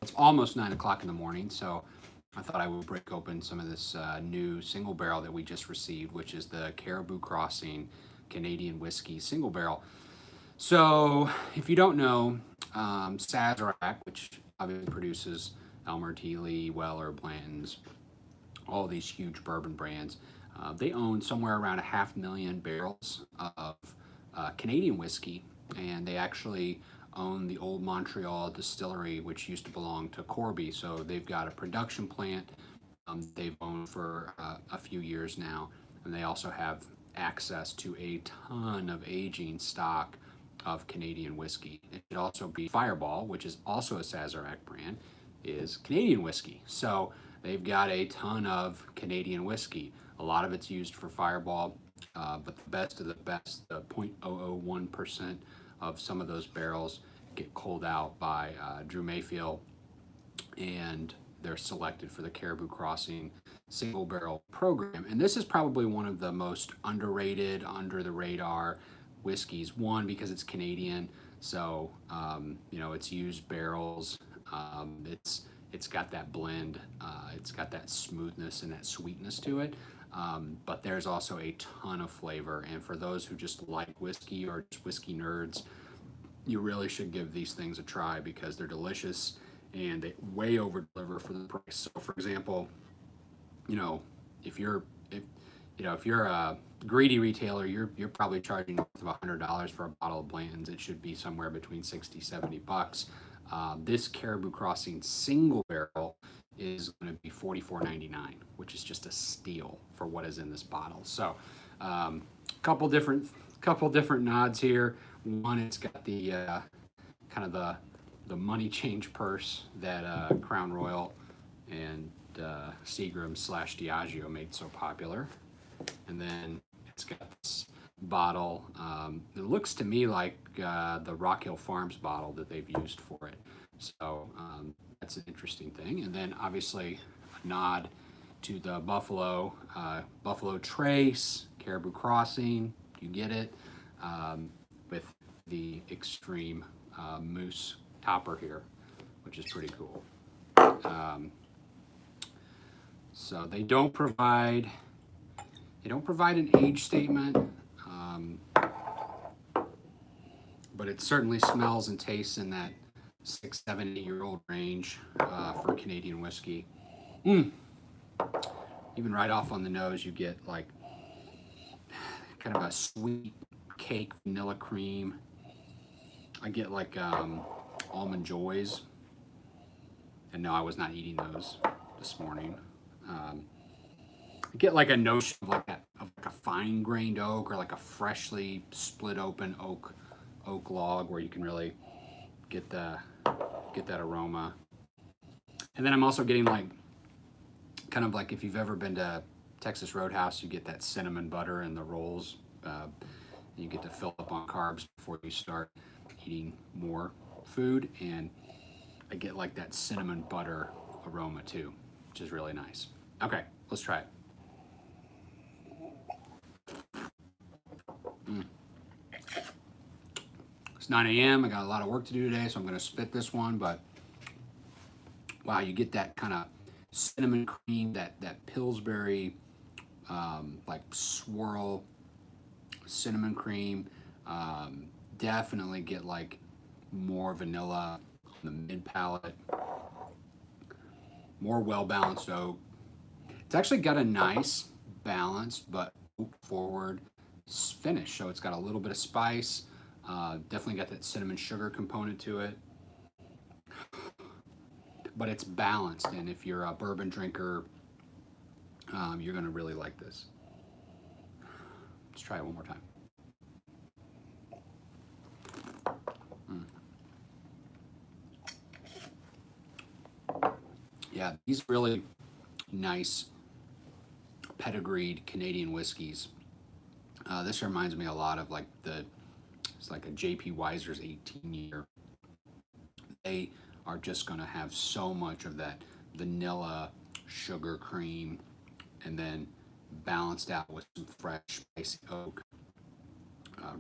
It's almost 9 o'clock in the morning, so I thought I would break open some of this new single barrel that we just received, which is the Caribou Crossing Canadian Whiskey Single Barrel. So, if you don't know, Sazerac, which obviously produces Elmer, Lee, Weller, Blanton's, all these huge bourbon brands, they own somewhere around 500,000 barrels of Canadian whiskey, and they actually own the Old Montreal Distillery, which used to belong to Corby. So they've got a production plant they've owned for a few years now, and they also have access to a ton of aging stock of Canadian whiskey. It should also be Fireball, which is also a Sazerac brand, is Canadian whiskey. So they've got a ton of Canadian whiskey. A lot of it's used for Fireball, but the best of the best, the 0.001% of some of those barrels get culled out by Drew Mayville, and they're selected for the Caribou Crossing Single Barrel program. And this is probably one of the most underrated, under the radar whiskeys. One, because it's Canadian, so it's used barrels. It's got that blend. It's got that smoothness and that sweetness to it. But there's also a ton of flavor. And for those who just like whiskey or just whiskey nerds, you really should give these things a try because they're delicious and they way over deliver for the price. So, for example, if you're a greedy retailer, you're probably charging north of $100 for a bottle of Blanton's. It should be somewhere between 60-70 bucks. This Caribou Crossing Single Barrel is going to be $44.99, which is just a steal for what is in this bottle. So, couple different nods here. One, it's got the kind of the money change purse that Crown Royal and Seagram / Diageo made so popular, and then it's got this bottle. It looks to me like the Rock Hill Farms bottle that they've used for it. So that's an interesting thing. And then obviously a nod to the Buffalo Trace, Caribou Crossing. You get it, with the extreme moose topper here, which is pretty cool. So they don't provide an age statement, but it certainly smells and tastes in that 6, 7, 8-year-old range for Canadian whiskey. Even right off on the nose, you get like kind of a sweet cake, vanilla cream. I get like Almond Joys, and no, I was not eating those this morning. I get like a notion of like a fine grained oak or like a freshly split open oak log where you can really get that aroma. And then I'm also getting like kind of like if you've ever been to Texas Roadhouse, you get that cinnamon butter in the rolls. You get to fill up on carbs before you start eating more food, and I get like that cinnamon butter aroma too, which is really nice. Okay, let's try it. It's 9 a.m. I got a lot of work to do today, so I'm going to spit this one, but wow, you get that kind of cinnamon cream, that Pillsbury like swirl cinnamon cream. Definitely get like more vanilla on the mid palate, more well-balanced oak. It's actually got a nice balanced but oak forward finish, so it's got a little bit of spice. Definitely got that cinnamon sugar component to it, but it's balanced, and if you're a bourbon drinker, you're going to really like this. Let's try it one more time. Yeah, these really nice pedigreed Canadian whiskeys. This reminds me a lot of like it's like a J.P. Weiser's 18-year. They are just going to have so much of that vanilla sugar cream, and then balanced out with some fresh spicy oak.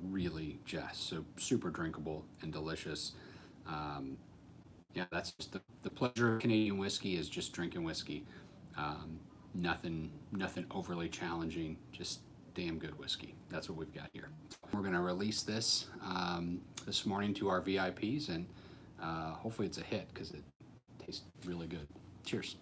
Really just so super drinkable and delicious. Yeah, that's just the pleasure of Canadian whiskey is just drinking whiskey. Nothing overly challenging, just damn good whiskey. That's what we've got here. We're going to release this this morning to our VIPs, and hopefully it's a hit because it tastes really good. Cheers.